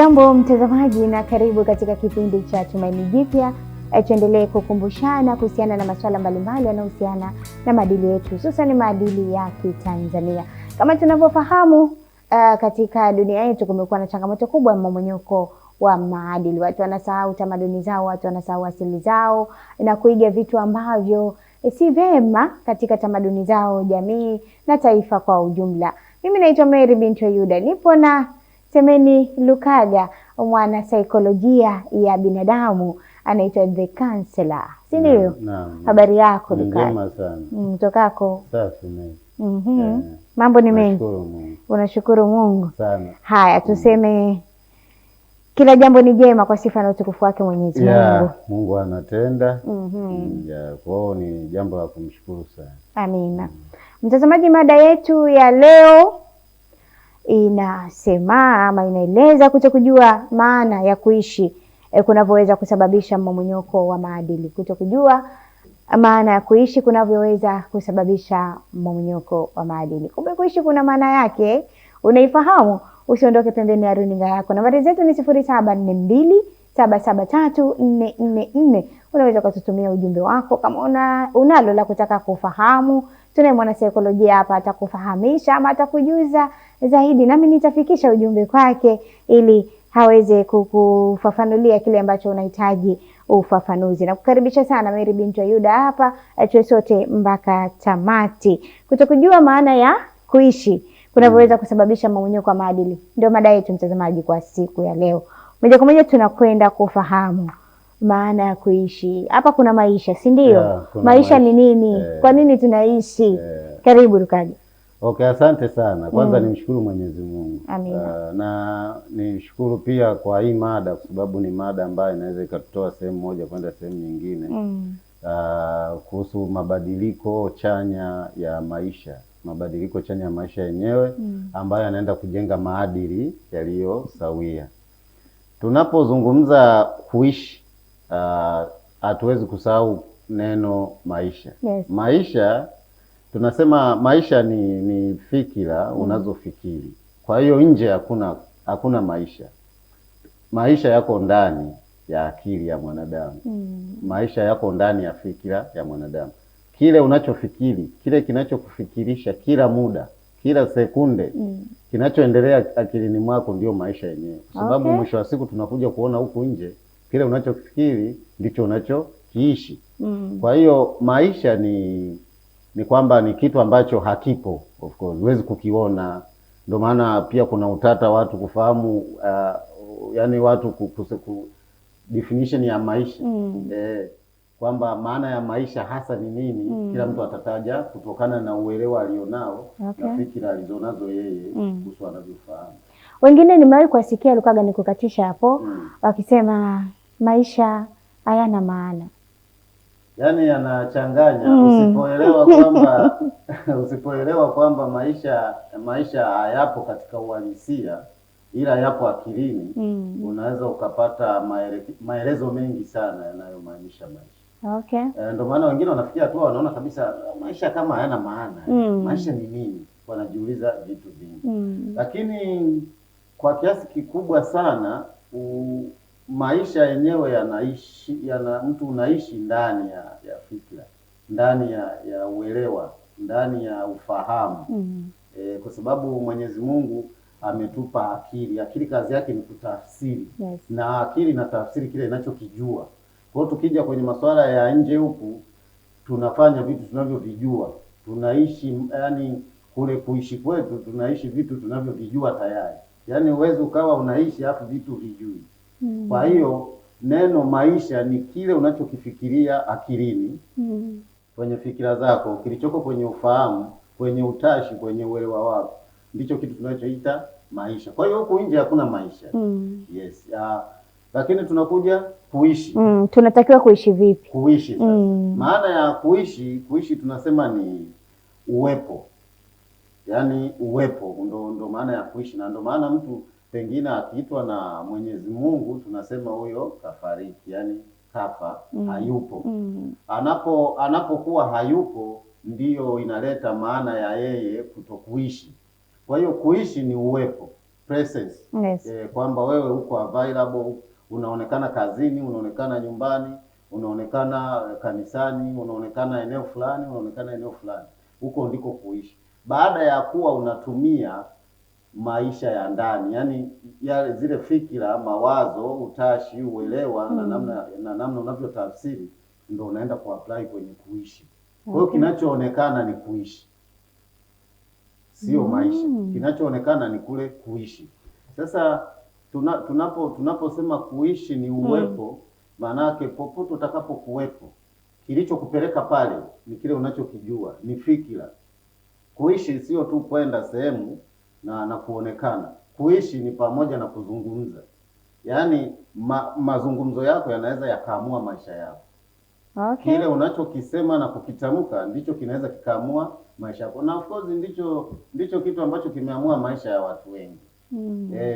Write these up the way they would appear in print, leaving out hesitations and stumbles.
Hujambo mtazamaji na karibu katika kipindi cha Tumaini Jipya. Tuendelee kukumbushana kuhusiana na masuala mbalimbali yanayohusiana na maadili yetu, hususan maadili ya Kitanzania. Kama tunavyofahamu, katika dunia yetu kumekuwa na changamoto kubwa ya mmomonyoko wa maadili. Watu wanasahau tamaduni zao, watu wanasahau asili zao na kuiga vitu ambavyo si vema katika tamaduni zao, jamii na taifa kwa ujumla. Mimi naitwa Mary binti Yuda, nipo na Semeni Lukaga, mwana saikolojia ya binadamu, anaitwa The Counselor. Si ndio? Habari yako Lukaga? Njema sana. Tokako? Safi mimi. Mambo ni mengi. Unashukuru Mungu sana. Haya, tuseme kila jambo ni jema kwa sifa na utukufu wake Mwenyezi Mungu. Mungu anatenda. Kwao ni jambo la kumshukuru sana. Amina. Mtazamaji, mada yetu ya leo inasema ama inaeleza kutokujua maana ya kuishi kunavyoweza kusababisha mmomonyoko wa maadili. Kutokujua maana ya kuishi kunavyoweza kusababisha mmomonyoko wa maadili. Kumbe kuishi kuna maana yake, unaifahamu? Usiondoke pembeni ya runinga yako. Nambari zetu ni 0742773444. Unaweza kututumia ujumbe wako kama unalo la kutaka kufahamu. Tunaye mwana saikolojia hapa atakufahamisha ama atakujuza zaidi, nami nitafikisha ujumbe kwake ili haweze kukufafanulia kile ambacho unahitaji ufafanuzi. Na kukaribisha sana Mary binti Yuda hapa, tuwe sote mpaka tamati. Kutokujua maana ya kuishi kunavyoweza kusababisha mmomonyoko wa maadili ndio mada yetu mtazamaji kwa siku ya leo. Moja kwa moja tunakwenda kufahamu maana ya kuishi. Hapa kuna maisha, si ndio? Maisha ni nini? Kwa nini tunaishi? Karibu Lukaga. Okay, asante sana. Kwanza nimshukuru Mwenyezi Mungu. Amina. Na nishukuru pia kwa hii mada, kwa sababu ni mada ambayo inaweza ikatutoa sehemu moja kwenda sehemu nyingine. Kuhusu mabadiliko chanya ya maisha. Mabadiliko chanya ya maisha yenyewe ambayo yanaenda kujenga maadili yaliyo sawia. Tunapozungumza kuishi, hatuwezi kusahau neno maisha. Yes. Maisha, tunasema maisha ni fikira unazofikiri. Kwa hiyo nje hakuna maisha. Maisha yako ndani ya akili ya mwanadamu. Maisha yako ndani ya fikira ya mwanadamu. Kile unachofikiri, kile kinachokufikirisha kila muda, kila sekunde, kinachoendelea akilini mwako ndio maisha yenyewe. Kwa sababu mwisho wa siku tunakuja kuona huku nje, kile unachofikiri ndicho unachokiishi. Kwa hiyo maisha ni kwamba ni kitu ambacho hakipo, of course, huwezi kukiona. Ndio maana pia kuna utata watu kufahamu, yani watu definition ya maisha. Kwamba maana ya maisha hasa ni nini, kila mtu atataja kutokana na uelewa alionao na fikira alizonazo yeye kuhusu anavyofahamu. Wengine nimewahi kuwasikia Lukaga, nikukatisha hapo, wakisema maisha hayana maana. Yaani yanachanganya. Usipoelewa kwamba maisha hayapo katika uhalisia ila yapo akilini, unaweza ukapata maelezo mengi sana yanayomaanisha maisha. Okay. Ndio maana wengine wanafikia tu wanaona kabisa maisha kama hayana maana. Maisha ni nini? Wanajiuliza vitu vingi. Lakini kwa kiasi kikubwa sana maisha yenyewe mtu unaishi ndani ya fikra, ndani ya uelewa, ndani ya ufahamu. Kwa sababu Mwenyezi Mungu ametupa akili. Akili kazi yake ni kutafsiri. Yes. Na akili na tafsiri kile inachokijua. Kwa hiyo tukija kwenye masuala ya nje huku, tunafanya vitu tunavyovijua. Tunaishi, yani kule kuishi kwetu tunaishi vitu tunavyovijua tayari. Yani uwezo ukawa unaishi afu vitu vijui. Kwa hiyo neno maisha ni kile unachokifikiria akilini, kwenye fikira zako, kilichoko kwenye ufahamu, kwenye utashi, kwenye uelewa wako. Ndicho kitu tunachoita maisha. Kwa hiyo huko nje hakuna maisha. Yes. Lakini tunakuja kuishi. Tunatakiwa kuishi vipi? Kuishi sasa. Maana ya kuishi tunasema ni uwepo. Yaani uwepo ndo maana ya kuishi, na ndo maana mtu pengine akiitwa na Mwenyezi Mungu tunasema huyo kafariki, yani kafa, hayupo. Anapokuwa hayupo ndiyo inaleta maana ya yeye kutokuishi. Kwa hiyo kuishi ni uwepo. presence. Yes. Kwamba wewe uko available, unaonekana kazini, unaonekana nyumbani, unaonekana kanisani, unaonekana eneo fulani, unaonekana eneo fulani. Huko ndiko kuishi. Baada ya kuwa unatumia maisha ya ndani, yani zile fikira, mawazo, utashi, uelewa na namna unavyotafsiri, ndio unaenda kuapply kwenye kuishi. Kwa hiyo kinachoonekana ni kuishi, sio maisha. Kinachoonekana ni kule kuishi. Sasa tunaposema kuishi ni uwepo, maanake popote utakapokuwepo, kilichokupeleka pale ni kile unachokijua, ni fikira. Kuishi sio tu kwenda sehemu na kuonekana. Kuishi ni pamoja na kuzungumza, yaani mazungumzo yako yanaweza yakaamua maisha yako. Okay. Kile unachokisema na kukitamka ndicho kinaweza kikaamua maisha yako, na of course ndicho kitu ambacho kimeamua maisha ya watu wengi.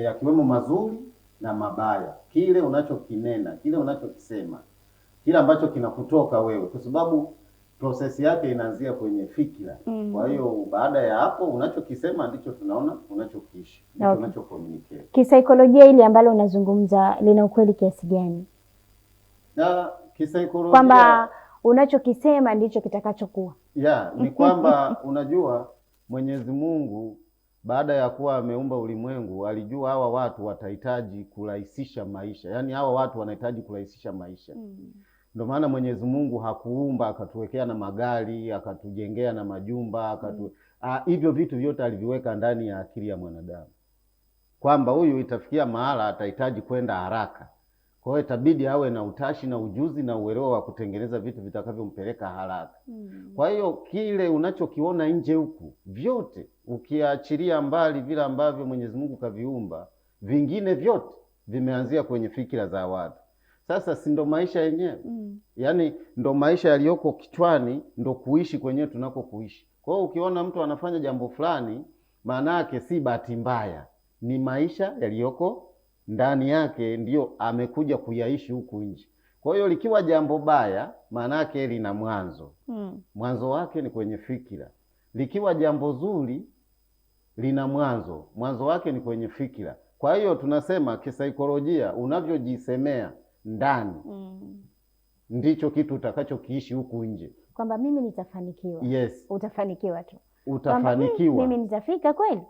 Yakiwemo mazuri na mabaya. Kile unachokinena, kile unachokisema, kile ambacho kinakutoka wewe, kwa sababu process yake inaanzia kwenye fikira. Kwa hiyo baada ya hapo unachokisema ndicho tunaona unachokiishi, ndicho unachokommunicate. Kisaikolojia ile ambalo unazungumza lina ukweli kiasi gani? Na kisaikolojia kwamba unachokisema ndicho kitakachokuwa. Ni kwamba unajua Mwenyezi Mungu baada ya kuwa ameumba ulimwengu alijua hawa watu watahitaji kurahisisha maisha. Yaani hawa watu wanahitaji kurahisisha maisha. Ndio maana Mwenyezi Mungu hakuumba akatuwekea na magari, akatujengea na majumba, hivyo vitu vyote aliviweka ndani ya akili ya mwanadamu. Kwamba huyu itafikia mahala atahitaji kwenda haraka. Kwa hiyo itabidi awe na utashi na ujuzi na uelewa wa kutengeneza vitu vitakavyompeleka haraka. Kwa hiyo kile unachokiona nje huku vyote ukiachilia mbali vile ambavyo Mwenyezi Mungu kaviumba, vingine vyote vimeanzia kwenye fikira za watu. Sasa si ndo maisha yenyewe? Yaani ndo maisha yaliyoko kichwani, ndo kuishi kwenyewe tunako kuishi. Kwa hiyo ukiona mtu anafanya jambo fulani, maana yake si bahati mbaya, ni maisha yaliyoko ndani yake, ndio amekuja kuyaishi huku nje. Kwa hiyo likiwa jambo baya, maana yake lina mwanzo. Mwanzo wake ni kwenye fikira. Likiwa jambo zuri, lina mwanzo wake ni kwenye fikira. Kwa hiyo tunasema kisaikolojia, unavyojisemea ndani ndicho kitu utakachokiishi huku nje. Kwamba mimi nitafanikiwa. Yes. Utafanikiwa tu. Utafanikiwa. Mimi nitafika kweli?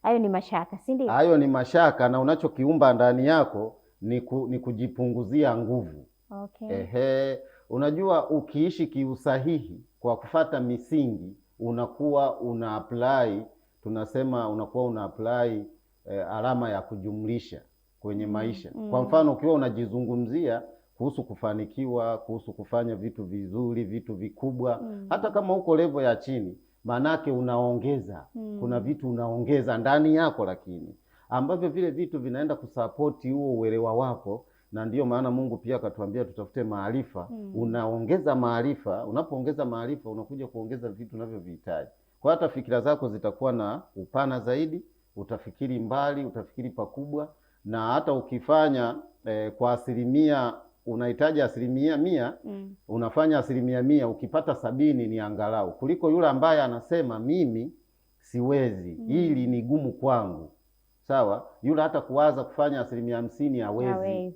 Hayo ni mashaka, si ndio? Hayo ni mashaka, na unachokiumba ndani yako ni kujipunguzia nguvu. Okay. Unajua ukiishi kiusahihi kwa kufata misingi, unakuwa una apply, tunasema unakuwa una apply alama ya kujumlisha kwenye maisha. Kwa mfano ukiwa unajizungumzia kuhusu kufanikiwa, kuhusu kufanya vitu vizuri, vitu vikubwa, hata kama uko level ya chini, manake unaongeza. Kuna vitu unaongeza ndani yako, lakini ambavyo vile vitu vinaenda kusapoti huo uelewa wako, na ndiyo maana Mungu pia akatuambia tutafute maarifa. Unaongeza maarifa, unapoongeza maarifa unakuja kuongeza vitu unavyovihitaji. Kwa hata fikira zako zitakuwa na upana zaidi, utafikiri mbali, utafikiri pakubwa, na hata ukifanya kwa asilimia unahitaji 100, unafanya 100, ukipata 70 ni angalau, kuliko yule ambaye anasema mimi siwezi, hili ni gumu kwangu. Sawa? Yule hata kuwaza kufanya 50% hawezi.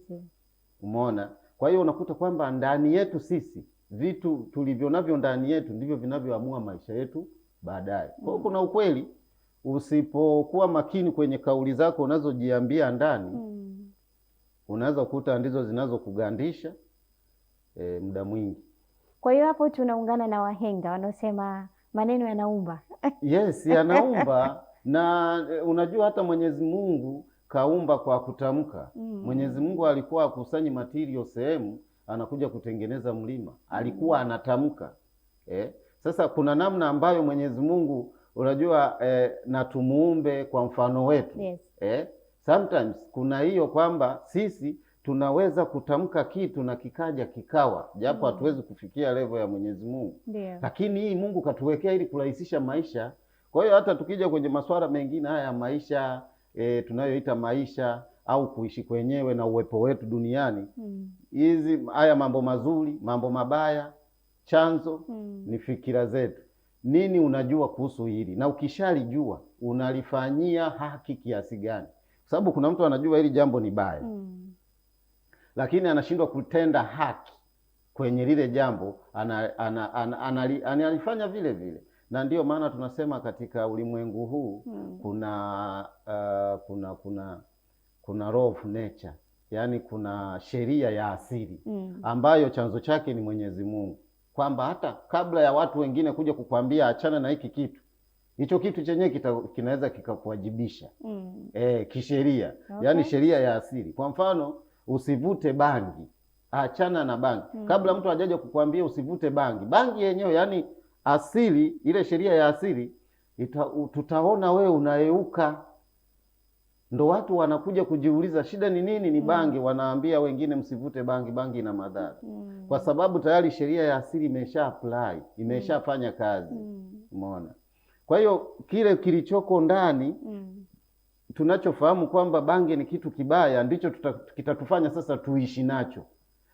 Umeona? Kwa hiyo unakuta kwamba ndani yetu sisi, vitu tulivyo navyo ndani yetu ndivyo vinavyoamua maisha yetu baadaye. Kwa hiyo kuna ukweli, usipokuwa makini kwenye kauli zako unazojiambia ndani, unaweza kukuta ndizo zinazokugandisha muda mwingi. Kwa hiyo hapo tunaungana na wahenga wanaosema maneno yanaumba. Yes, yanaumba. Na unajua hata Mwenyezi Mungu kaumba kwa kutamka. Mwenyezi Mungu alikuwa akusanyi material sehemu, anakuja kutengeneza mlima. Alikuwa anatamka. Sasa kuna namna ambayo Mwenyezi Mungu unajua na tumuumbe kwa mfano wetu. Yes. Sometimes kuna hiyo kwamba sisi tunaweza kutamka kitu na kikaja kikawa, japo hatuwezi kufikia level ya Mwenyezi Mungu. Lakini hii Mungu katuwekea ili kurahisisha maisha. Kwa hiyo hata tukija kwenye masuala mengine haya ya maisha, tunayoita maisha au kuishi kwenyewe na uwepo wetu duniani, haya mambo mazuri, mambo mabaya, chanzo ni fikira zetu. Nini unajua kuhusu hili? Na ukishalijua unalifanyia haki kiasi gani? kwa sababu kuna mtu anajua hili jambo ni baya lakini anashindwa kutenda haki kwenye lile jambo, analifanya vile vile. Na ndio maana tunasema katika ulimwengu huu kuna law of nature, yaani kuna sheria ya asili ambayo chanzo chake ni Mwenyezi Mungu, kwamba hata kabla ya watu wengine kuja kukwambia achana na hiki kitu, hicho kitu chenyewe kinaweza kikakuwajibisha kisheria. Okay. Yaani sheria ya asili. Kwa mfano, usivute bangi, achana na bangi. Kabla mtu hajaja kukwambia usivute bangi, bangi yenyewe, yaani asili, ile sheria ya asili, tutaona wewe unaeuka. Ndo watu wanakuja kujiuliza shida ni nini? Ni bangi. Wanaambia wengine msivute bangi, bangi ina madhara. Kwa sababu tayari sheria ya asili imesha apply, imeshafanya kazi. Umeona? Kwa hiyo kile kilichoko ndani tunachofahamu kwamba bangi ni kitu kibaya, ndicho kitatufanya sasa tuishi nacho.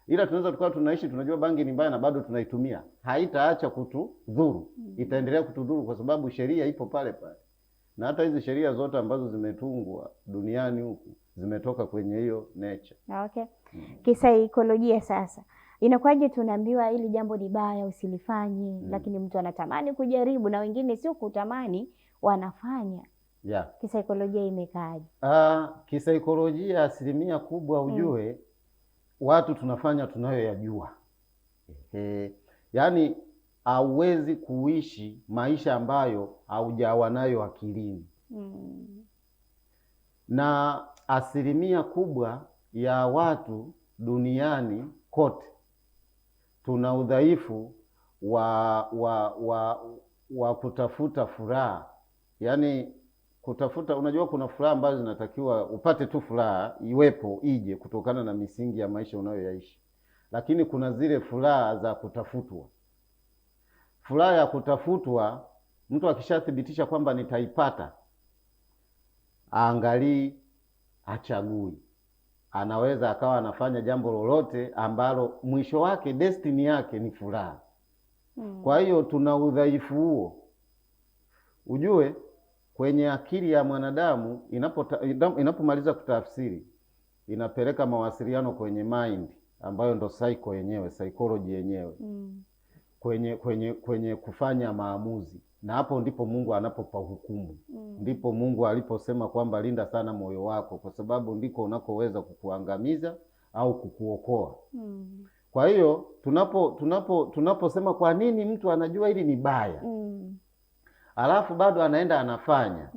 Ila tunaweza tukawa tunaishi tunajua bangi ni mbaya na bado tunaitumia, haitaacha kutudhuru. Itaendelea kutudhuru kwa sababu sheria ipo pale pale. Na hata hizi sheria zote ambazo zimetungwa duniani huku zimetoka kwenye hiyo nature. Okay. Kisaikolojia sasa, inakuwaje tunaambiwa hili jambo ni baya usilifanye, lakini mtu anatamani kujaribu, na wengine sio kutamani, wanafanya. Yeah. Kisaikolojia imekaaje? Kisaikolojia asilimia kubwa ujue watu tunafanya tunayoyajua. Yaani hauwezi kuishi maisha ambayo haujawa nayo akilini. Na asilimia kubwa ya watu duniani kote tuna udhaifu wa kutafuta furaha. Yaani kutafuta, unajua kuna furaha ambazo zinatakiwa upate tu furaha iwepo ije kutokana na misingi ya maisha unayoyaishi. Lakini kuna zile furaha za kutafutwa. Furaha ya kutafutwa, mtu akishathibitisha kwamba nitaipata, aangalii, achagui. Anaweza akawa anafanya jambo lolote ambalo mwisho wake destiny yake ni furaha. Kwa hiyo tuna udhaifu huo. Ujue kwenye akili ya mwanadamu inapomaliza kutafsiri, inapeleka mawasiliano kwenye mind ambayo ndo psycho yenyewe, psychology yenyewe. Kwenye kufanya maamuzi. Na hapo ndipo Mungu anapopa hukumu. Ndipo Mungu aliposema kwamba linda sana moyo wako, kwa sababu ndiko unakoweza kukuangamiza au kukuokoa. Kwa hiyo tunaposema kwa nini mtu anajua hili ni baya alafu bado anaenda anafanya,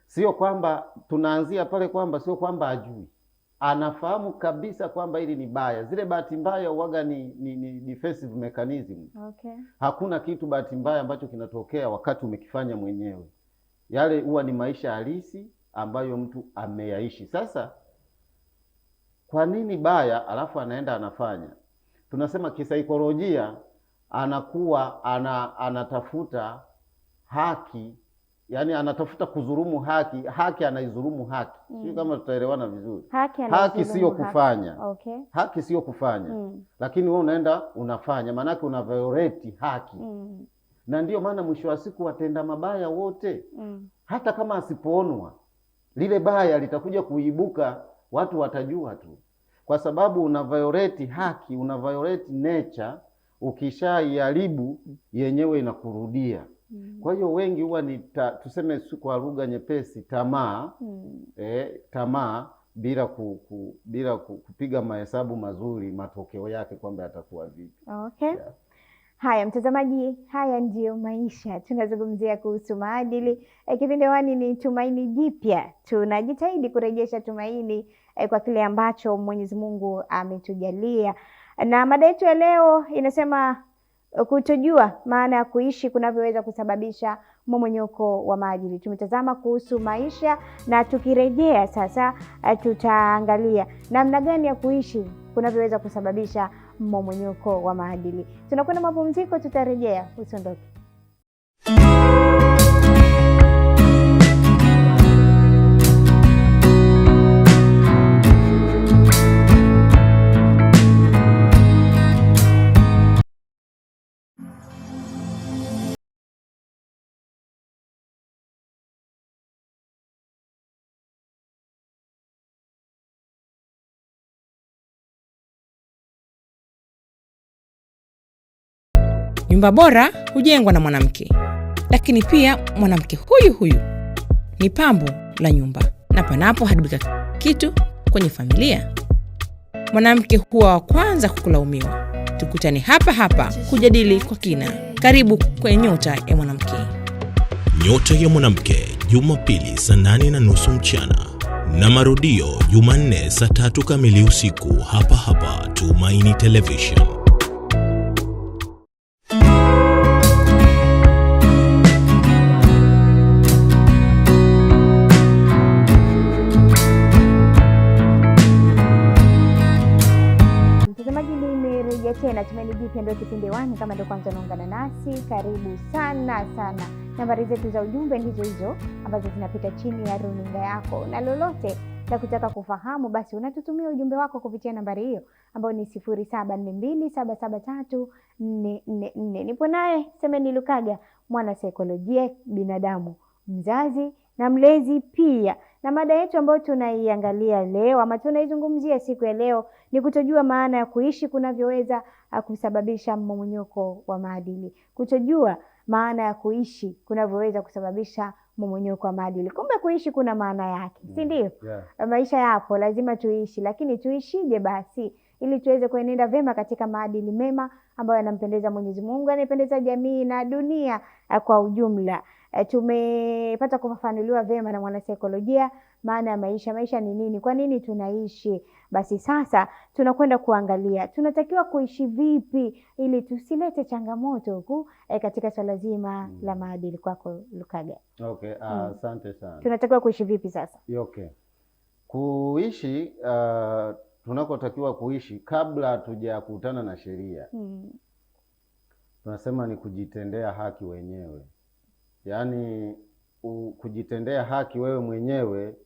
sio kwamba tunaanzia pale kwamba sio kwamba ajui, anafahamu kabisa kwamba hili ni baya. Zile bahati mbaya uwaga ni defensive mechanism. Okay. Hakuna kitu bahati mbaya ambacho kinatokea wakati umekifanya mwenyewe. Yale huwa ni maisha halisi ambayo mtu ameyaishi. Sasa kwa nini baya alafu anaenda anafanya? Tunasema kisaikolojia anakuwa anatafuta haki, yani anatafuta kudhulumu haki. Haki anaidhulumu haki. Sio kama tutaelewana vizuri. Haki sio kufanya. Okay. Haki sio kufanya. Lakini wewe unaenda unafanya, maana yake una violate haki. Na ndio maana mwisho wa siku watenda mabaya wote hata kama asipoonwa, lile baya litakuja kuibuka, watu watajua tu. Kwa sababu una violate haki, una violate nature, ukishaiharibu yenyewe inakurudia. Kwa hiyo wengi huwa ni tuseme kwa lugha nyepesi tamaa. Tamaa bila kupiga mahesabu mazuri matokeo yake kwamba yatakuwa vipi. Okay. Yeah. Haya mtazamaji, haya ndiyo maisha. Tunazungumzia kuhusu maadili. Kipindi hewani ni Tumaini Jipya. Tunajitahidi kurejesha tumaini kwa kile ambacho Mwenyezi Mungu ametujalia. Na mada yetu ya leo inasema kutojua maana ya kuishi kunavyoweza kusababisha mmomonyoko wa maadili. Tumetazama kuhusu maisha, na tukirejea sasa tutaangalia namna gani ya kuishi kunavyoweza kusababisha mmomonyoko wa maadili. Tunakwenda mapumziko, tutarejea, usiondoke. Nyumba bora hujengwa na mwanamke, lakini pia mwanamke huyu ni pambo la nyumba, na panapo haribika kitu kwenye familia, mwanamke huwa wa kwanza kukulaumiwa. Tukutane hapa kujadili kwa kina. Karibu kwenye Nyota ya Mwanamke. Nyota ya Mwanamke, Jumapili saa 8:30 mchana na marudio Jumanne saa 3 kamili usiku, hapa Tumaini Television. Tena Tumaini Jipya ndio kipindi wani. Kama ndio kwanza unaungana nasi, karibu sana. Nambari zetu za ujumbe ndizo hizo ambazo zinapita chini ya runinga yako, na lolote la kutaka kufahamu basi unatutumia ujumbe wako kupitia nambari hiyo ambayo ni 0742773444. Nipo naye Semeni Lukaga, mwana saikolojia binadamu, mzazi na mlezi pia. Na mada yetu ambayo tunaiangalia leo ama tunaizungumzia siku ya leo ni kutojua maana ya kuishi kunavyoweza kusababisha mmomonyoko wa maadili. Kutojua maana ya kuishi kunavyoweza kusababisha mmomonyoko wa maadili. Kumbe kuishi kuna maana yake, si ndio? Yeah. Maisha yapo, lazima tuishi, lakini tuishije basi ili tuweze kuenenda vema katika maadili mema ambayo yanampendeza Mwenyezi Mungu, yanapendeza jamii na dunia kwa ujumla. Tumepata kufafanuliwa vema na mwanasaikolojia maana ya maisha. Maisha ni nini? Kwa nini tunaishi? Basi sasa tunakwenda kuangalia tunatakiwa kuishi vipi ili tusilete changamoto huku katika swala zima la maadili. Kwako Lukaga. Okay, asante sana. Tunatakiwa kuishi vipi sasa? Okay. Kuishi tunakotakiwa kuishi kabla hatujakutana na sheria. Tunasema ni kujitendea haki wenyewe. Yaani kujitendea haki wewe mwenyewe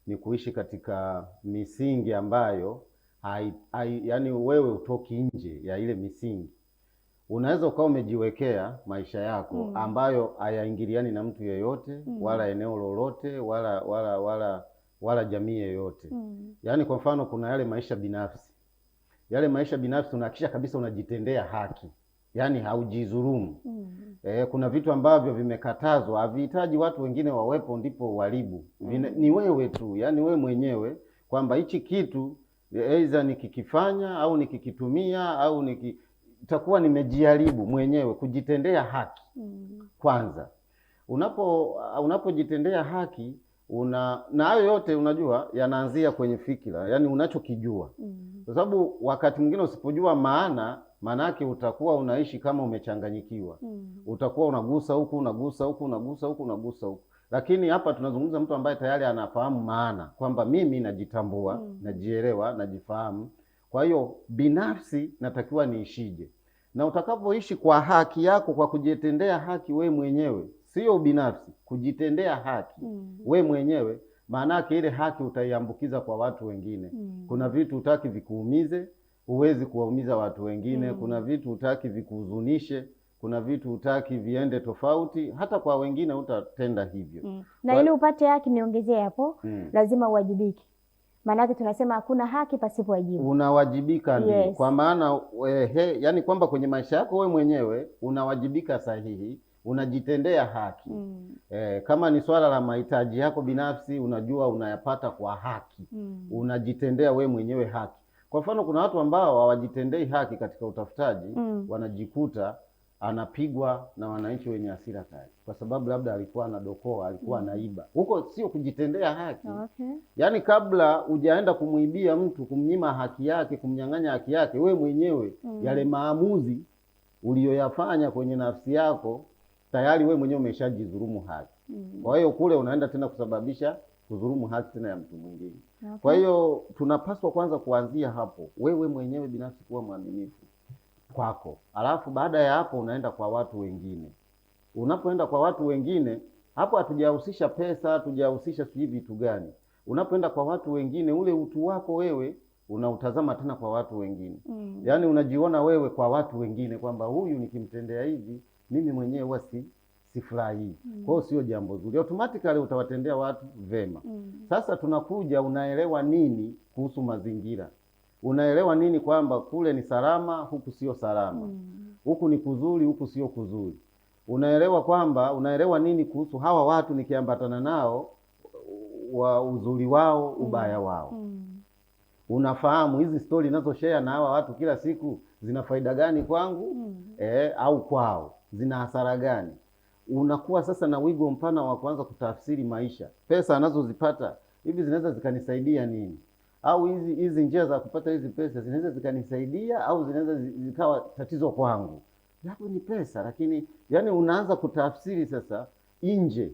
ni kuishi katika misingi ambayo yaani wewe utoki nje ya ile misingi. Unaweza ukawa umejiwekea maisha yako ambayo hayaingiliani na mtu yeyote wala eneo lolote wala jamii yeyote. Yaani kwa mfano kuna yale maisha binafsi. Yale maisha binafsi unahakisha kabisa unajitendea haki. Yaani haujidhulumu. Kuna vitu ambavyo vimekatazwa, havihitaji watu wengine wawepo ndipo uharibu. Ni wewe tu, yaani wewe mwenyewe kwamba hichi kitu aidha nikikifanya au nikikitumia au itakuwa nimejiharibu mwenyewe. Kujitendea haki kwanza. Unapojitendea haki na hayo yote unajua yanaanzia kwenye fikira, yaani unachokijua. Kwa sababu wakati mwingine usipojua maanake utakuwa unaishi kama umechanganyikiwa. Utakuwa unagusa huku, unagusa huku. Lakini hapa tunazungumza mtu ambaye tayari anafahamu maana kwamba mimi najitambua, najielewa, najifahamu. Kwa hiyo binafsi natakiwa niishije. Na utakapoishi kwa haki yako, kwa kujitendea haki we mwenyewe, sio binafsi, kujitendea haki we mwenyewe, maanake ile haki utaiambukiza kwa watu wengine. Kuna vitu hutaki vikuumize, huwezi kuwaumiza watu wengine. Kuna vitu hutaki vikuhuzunishe, kuna vitu hutaki viende tofauti, hata kwa wengine utatenda hivyo. Na ili upate haki, niongezee hapo, lazima uwajibike. Maanake tunasema hakuna haki pasipo wajibu. Unawajibika ndio. Yes. Kwa maana yaani kwamba kwenye maisha yako wewe mwenyewe unawajibika sahihi, unajitendea haki. Kama ni swala la mahitaji yako binafsi, unajua unayapata kwa haki. Unajitendea wewe mwenyewe haki. Kwa mfano kuna watu ambao hawajitendei haki katika utafutaji, wanajikuta anapigwa na wananchi wenye hasira kali kwa sababu labda alikuwa anadokoa, alikuwa anaiba. Huko sio kujitendea haki. Okay. Yaani kabla hujaenda kumuibia mtu, kumnyima haki yake, kumnyang'anya haki yake, wewe mwenyewe yale maamuzi uliyoyafanya kwenye nafsi yako tayari wewe mwenyewe umeshajidhulumu haki. Kwa hiyo kule unaenda tena kusababisha kudhulumu haki tena ya mtu mwingine. Okay. Kwa hiyo tunapaswa kwanza kuanzia hapo, wewe mwenyewe binafsi kuwa mwaminifu kwako. Alafu baada ya hapo unaenda kwa watu wengine. Unapoenda kwa watu wengine, hapo hatujahusisha pesa, hatujahusisha sijui vitu gani. Unapoenda kwa watu wengine, ule utu wako wewe unautazama tena kwa watu wengine. Yaani unajiona wewe kwa watu wengine kwamba huyu nikimtendea hivi mimi mwenyewe huwa sifurahi. Kwa hiyo sio jambo zuri. Automatically utawatendea watu vema. Sasa tunakuja, unaelewa nini kuhusu mazingira? Unaelewa nini kwamba kule ni salama, huku sio salama? huku ni kuzuri, huku sio kuzuri. Unaelewa nini kuhusu hawa watu nikiambatana nao, wa uzuri wao, ubaya wao. Unafahamu hizi stori ninazoshare na hawa watu kila siku zina faida gani kwangu au kwao, zina hasara gani? Unakuwa sasa na wigo mpana wa kuanza kutafsiri maisha. Pesa anazozipata hivi zinaweza zikanisaidia nini? Au hizi njia za kupata hizi pesa zinaweza zikanisaidia au zinaweza zikawa tatizo kwangu? Japo ni pesa, lakini yani unaanza kutafsiri sasa nje,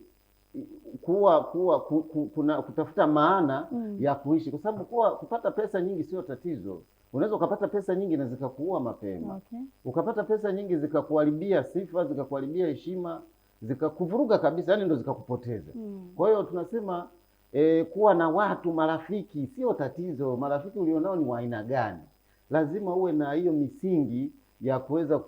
kutafuta maana ya kuishi, kwa sababu kupata pesa nyingi sio tatizo. Unaweza ukapata pesa nyingi na zikakuua mapema. Ukapata pesa nyingi zikakuharibia sifa, zikakuharibia heshima, zikakuvuruga kabisa, yani ndo zikakupoteza. Kwa hiyo tunasema kuwa na watu marafiki sio tatizo. Marafiki ulionao ni wa aina gani? Lazima uwe na hiyo misingi ya kuweza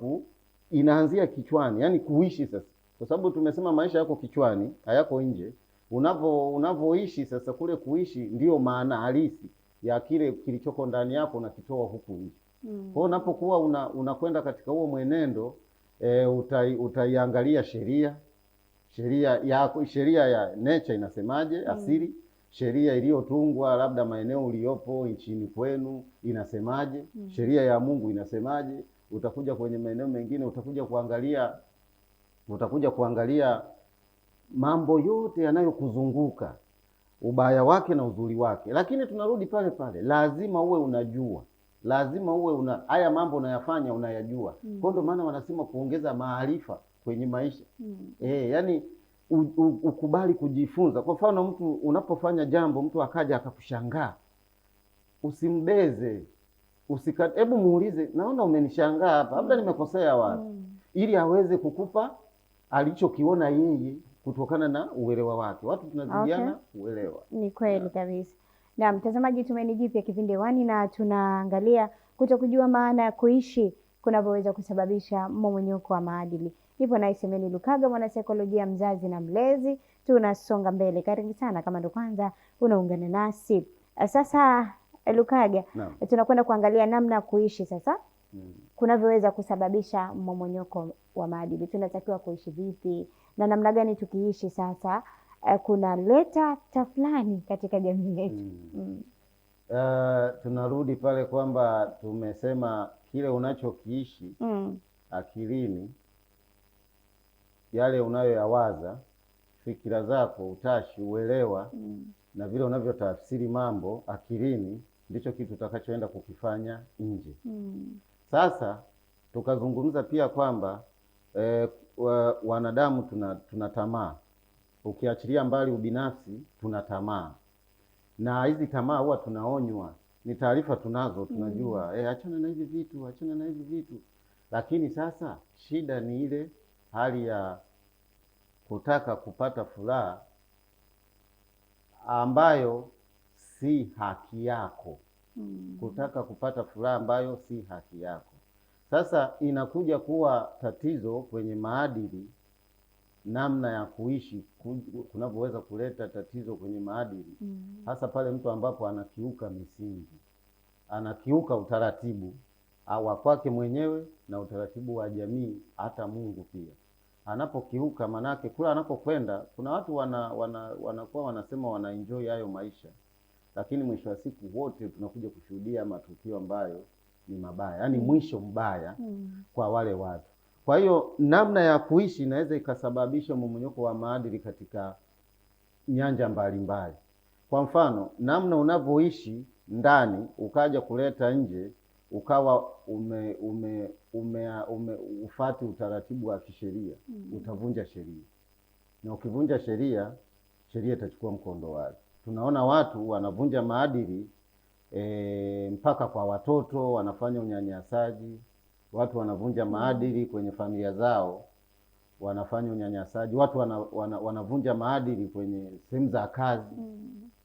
inaanzia kichwani, yani kuishi sasa, kwa sababu tumesema maisha yako kichwani, hayako nje. Unavyoishi sasa, kule kuishi ndio maana halisi ya kile kilichoko ndani yako na kitoa huku nje. Kwa hiyo unapokuwa unakwenda katika huo mwenendo utaiangalia sheria ya nature inasemaje, asili, sheria iliyotungwa labda maeneo uliyopo nchini kwenu inasemaje, sheria ya Mungu inasemaje. Utakuja kwenye maeneo mengine utakuja kuangalia mambo yote yanayokuzunguka, ubaya wake na uzuri wake. Lakini tunarudi pale pale, lazima uwe unajua, lazima uwe haya mambo unayafanya unayajua. Kwa ndio maana wanasema kuongeza maarifa kwenye maisha. Yani ukubali kujifunza. Kwa mfano, mtu unapofanya jambo, mtu akaja akakushangaa, usimbeze, hebu muulize, naona umenishangaa hapa, labda nimekosea wapi, ili aweze kukupa alichokiona yeye kutokana na uelewa wake. Watu tunazidiana uelewa. Ni kweli kabisa. Na mtazamaji, Tumaini Jipya kipindi hewani, na tunaangalia kutokujua maana ya kuishi kunavyoweza kusababisha mmomonyoko wa maadili. Nipo na Isemeni Lukaga, mwanasaikolojia mzazi na mlezi. Tunasonga mbele. Karibu sana kama ndo kwanza unaungana nasi. Sasa Lukaga, tunakwenda kuangalia namna ya kuishi sasa kunavyoweza kusababisha mmomonyoko wa maadili. Tunatakiwa kuishi vipi na namna gani tukiishi sasa kunaleta tafulani katika jamii yetu? Tunarudi pale kwamba tumesema kile unachokiishi akilini, yale unayoyawaza, fikira zako, utashi, uelewa na vile unavyotafsiri mambo akilini, ndicho kitu utakachoenda kukifanya nje. Sasa tukazungumza pia kwamba wanadamu tuna tamaa. Ukiachilia mbali ubinafsi, tuna tamaa, na hizi tamaa huwa tunaonywa, ni taarifa tunazo, tunajua achana na hivi vitu, achana na hivi vitu. Lakini sasa shida ni ile hali ya kutaka kupata furaha ambayo si haki yako. Kutaka kupata furaha ambayo si haki yako. Sasa inakuja kuwa tatizo kwenye maadili, namna ya kuishi kunavyoweza kuleta tatizo kwenye maadili. Hasa pale mtu ambapo anakiuka misingi, anakiuka utaratibu wa kwake mwenyewe na utaratibu wa jamii, hata Mungu pia anapokiuka. Manake kula anapokwenda, kuna watu wanakuwa wanasema wanaenjoy hayo maisha, lakini mwisho wa siku wote tunakuja kushuhudia matukio ambayo ni mabaya, yani mwisho mbaya kwa wale watu. Kwa hiyo namna ya kuishi inaweza ikasababisha mmomonyoko wa maadili katika nyanja mbalimbali. Kwa mfano, namna unavyoishi ndani ukaja kuleta nje, ukawa ufati utaratibu wa kisheria, utavunja sheria. Na ukivunja sheria, sheria itachukua mkondo wake. Tunaona watu wanavunja maadili mpaka kwa watoto, wanafanya unyanyasaji. Watu wanavunja maadili kwenye familia zao, wanafanya unyanyasaji. Watu wanavunja maadili kwenye sehemu za kazi,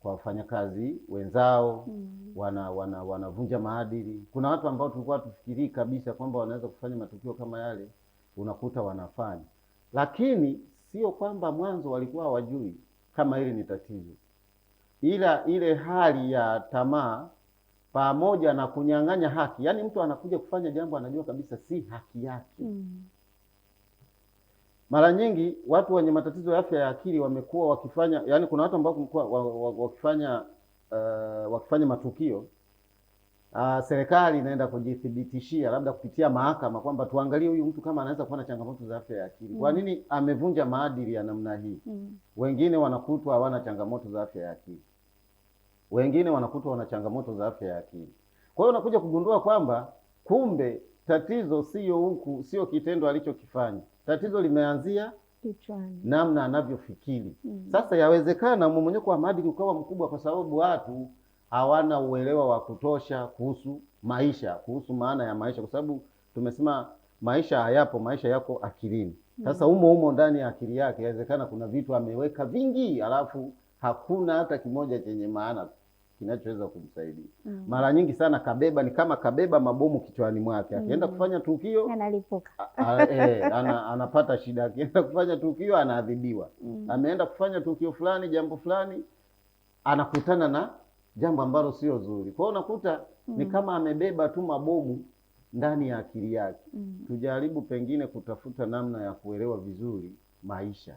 kwa wafanyakazi wenzao, wanavunja maadili. Kuna watu ambao tulikuwa tufikirii kabisa kwamba wanaweza kufanya matukio kama yale, unakuta wanafanya. Lakini sio kwamba mwanzo walikuwa hawajui kama hili ni tatizo. Ila ile hali ya tamaa pamoja na kunyang'anya haki. Yaani mtu anakuja kufanya jambo anajua kabisa si haki yake. Mara nyingi watu wenye matatizo ya afya ya akili wamekuwa wakifanya, yani kuna watu ambao wakifanya matukio, serikali inaenda kujithibitishia labda kupitia mahakama kwamba tuangalie huyu mtu kama anaweza kuwa na changamoto za afya ya akili. Kwa nini amevunja maadili ya namna hii? Wengine wanakutwa hawana changamoto za afya ya akili, wengine wanakutwa wana changamoto za afya ya akili. Kwa hiyo unakuja kugundua kwamba kumbe tatizo sio huku, sio kitendo alichokifanya. Tatizo limeanzia kichwani, namna anavyofikiri. Sasa yawezekana mmomonyoko wa maadili ukawa mkubwa kwa sababu watu hawana uelewa wa kutosha kuhusu maisha, kuhusu maana ya maisha, kwa sababu tumesema maisha hayapo, maisha yako akilini. Sasa humo ndani ya akili yake yawezekana kuna vitu ameweka vingi, alafu hakuna hata kimoja chenye maana kinachoweza kumsaidia. Mara nyingi sana ni kama kabeba mabomu kichwani mwake. Akienda kufanya tukio analipuka. Anapata shida. Akienda kufanya tukio anaadhibiwa. Ameenda kufanya tukio fulani, jambo fulani, anakutana na jambo ambalo sio zuri. Kwa hiyo unakuta ni kama amebeba tu mabomu ndani ya akili yake. Tujaribu pengine kutafuta namna ya kuelewa vizuri maisha.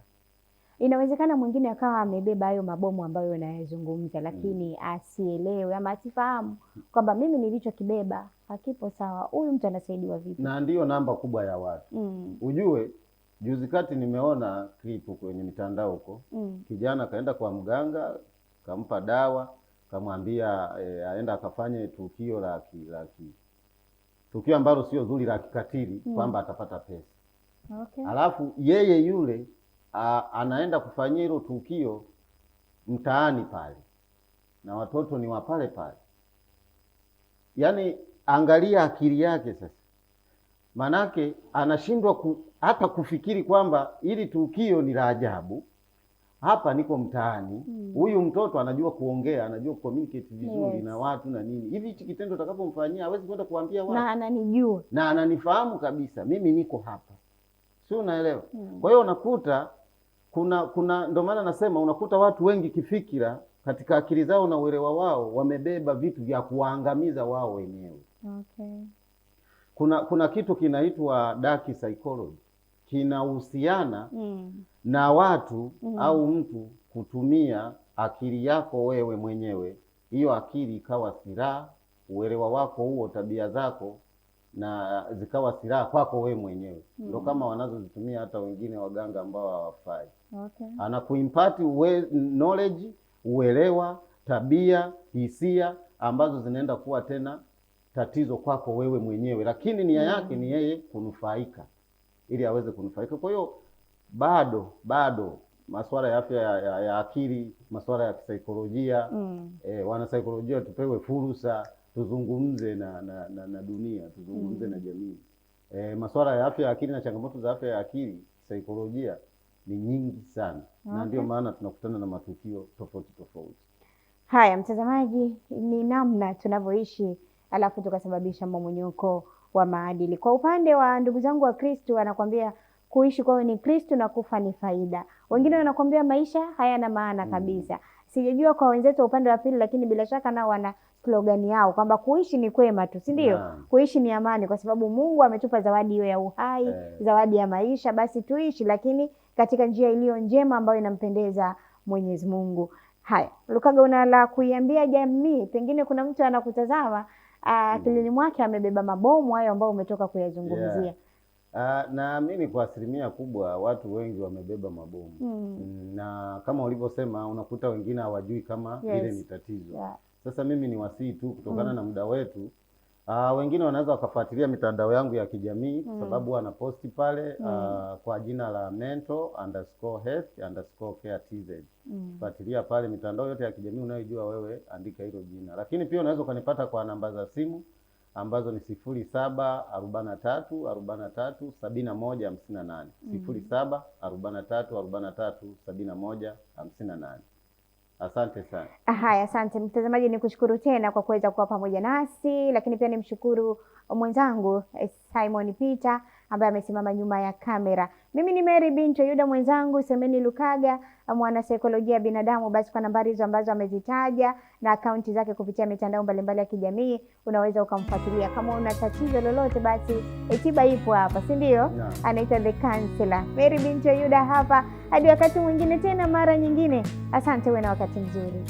Inawezekana mwingine akawa amebeba hayo mabomu ambayo unayazungumza, lakini asielewe ama asifahamu kwamba mimi nilichokibeba hakipo sawa. Huyu mtu anasaidiwa vipi? Na ndiyo namba kubwa ya watu. Ujue juzi kati nimeona klipu kwenye mitandao huko. Kijana kaenda kwa mganga, kampa dawa, kamwambia aenda akafanye tukio tukio ambalo sio zuri la kikatili, kwamba atapata pesa. Okay. Alafu yeye yule anaenda kufanyia hilo tukio mtaani pale, na watoto ni wa pale pale. Yaani angalia akili yake sasa. Manake anashindwa hata kufikiri kwamba hili tukio ni la ajabu. Hapa niko mtaani. Huyu mtoto anajua kuongea, anajua communicate vizuri na watu na nini. Hivi hichi kitendo utakapomfanyia hawezi kwenda kuambia watu. Na ananijua. Na ananifahamu kabisa. Mimi niko hapa. Sio, unaelewa? Kwa hiyo unakuta kuna ndio maana nasema unakuta watu wengi kifikira katika akili zao na uelewa wao wamebeba vitu vya kuwaangamiza wao wenyewe. Okay. Kuna kitu kinaitwa dark psychology. Kinahusiana na watu au mtu kutumia akili yako wewe mwenyewe. Hiyo akili ikawa silaha, uelewa wako huo, tabia zako na zikawa silaha kwako wewe mwenyewe. Ndio kama wanazozitumia hata wengine waganga ambao hawafai. Okay. Anakuimpati knowledge, uelewa, tabia, hisia ambazo zinaenda kuwa tena tatizo kwako wewe mwenyewe, lakini nia yake ni yeye kunufaika, ili aweze kunufaika. Kwa hiyo bado masuala ya afya ya akili, masuala ya kisaikolojia, wanasaikolojia tupewe fursa, tuzungumze na dunia, tuzungumze na jamii. Masuala ya afya ya akili na changamoto za afya ya akili, saikolojia ni nyingi sana. Na ndio maana tunakutana na matukio tofauti. Haya, mtazamaji, ni namna tunavyoishi alafu tukasababisha mmomonyoko wa maadili. Kwa upande wa ndugu zangu wa Kristo, anakuambia kuishi kwao ni Kristo na kufa ni faida. Wengine wanakuambia maisha hayana maana kabisa. Sijajua kwa wenzetu upande wa pili, lakini bila shaka nao wana slogan yao kwamba kuishi ni kwema tu, si ndio? Kuishi ni amani, kwa sababu Mungu ametupa zawadi hiyo ya uhai, zawadi ya maisha, basi tuishi lakini katika njia iliyo njema ambayo inampendeza Mwenyezi Mungu. Haya, Lukaga, una la kuiambia jamii? Pengine kuna mtu anakutazama akilini mwake amebeba mabomu hayo ambayo umetoka kuyazungumzia. Naamini kwa asilimia kubwa watu wengi wamebeba mabomu. Na kama ulivyosema, unakuta wengine hawajui kama ile ni tatizo. Sasa mimi ni wasii tu kutokana na muda wetu. Wengine wanaweza wakafuatilia mitandao yangu ya kijamii kwa sababu wanaposti pale kwa jina la mental_health_care_tz. Fuatilia pale mitandao yote ya kijamii unayojua wewe, andika hilo jina. Lakini pia unaweza ukanipata kwa namba za simu ambazo ni 0743437158, 0743437158. Asante sana. Haya, asante mtazamaji, nikushukuru tena kwa kuweza kuwa pamoja nasi, lakini pia nimshukuru mwenzangu Simon Peter ambaye amesimama nyuma ya kamera. Mimi ni Mary Binto Yuda, mwenzangu Semeni Lukaga, mwana saikolojia ya binadamu. Basi kwa nambari hizo ambazo amezitaja na akaunti zake kupitia mitandao mbalimbali ya kijamii, unaweza ukamfuatilia. Kama una tatizo lolote, basi tiba ipo hapa, si ndio? Yeah. Anaitwa The Counselor. Mary Binto Yuda hapa, hadi wakati mwingine tena, mara nyingine. Asante, uwe na wakati mzuri.